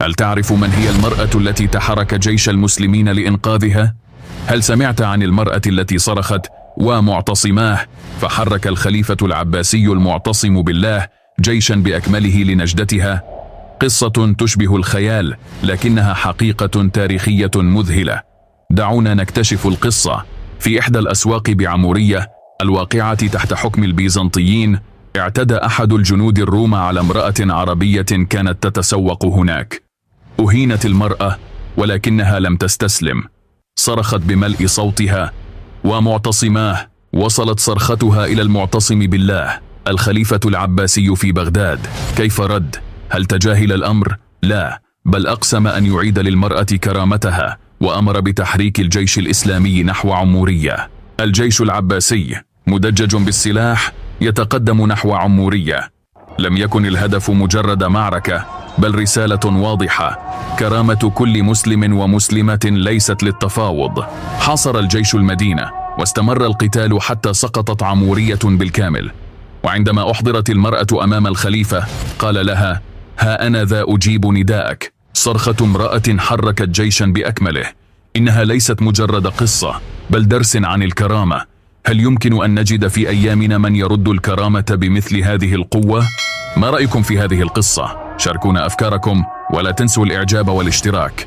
هل تعرف من هي المرأة التي تحرك جيش المسلمين لإنقاذها؟ هل سمعت عن المرأة التي صرخت ومعتصماه فحرك الخليفة العباسي المعتصم بالله جيشا بأكمله لنجدتها؟ قصة تشبه الخيال لكنها حقيقة تاريخية مذهلة. دعونا نكتشف القصة. في إحدى الأسواق بعمورية الواقعة تحت حكم البيزنطيين، اعتدى أحد الجنود الروم على امرأة عربية كانت تتسوق هناك. أهينت المرأة ولكنها لم تستسلم، صرخت بملء صوتها ومعتصماه. وصلت صرختها إلى المعتصم بالله الخليفة العباسي في بغداد. كيف رد؟ هل تجاهل الأمر؟ لا، بل أقسم أن يعيد للمرأة كرامتها، وأمر بتحريك الجيش الإسلامي نحو عمورية. الجيش العباسي مدجج بالسلاح يتقدم نحو عمورية. لم يكن الهدف مجرد معركة، بل رسالة واضحة: كرامة كل مسلم ومسلمة ليست للتفاوض. حاصر الجيش المدينة واستمر القتال حتى سقطت عمورية بالكامل. وعندما أحضرت المرأة أمام الخليفة قال لها: ها أنا ذا أجيب نداءك. صرخة امرأة حركت جيشا بأكمله. إنها ليست مجرد قصة، بل درس عن الكرامة. هل يمكن أن نجد في أيامنا من يرد الكرامة بمثل هذه القوة؟ ما رأيكم في هذه القصة؟ شاركونا أفكاركم ولا تنسوا الإعجاب والاشتراك.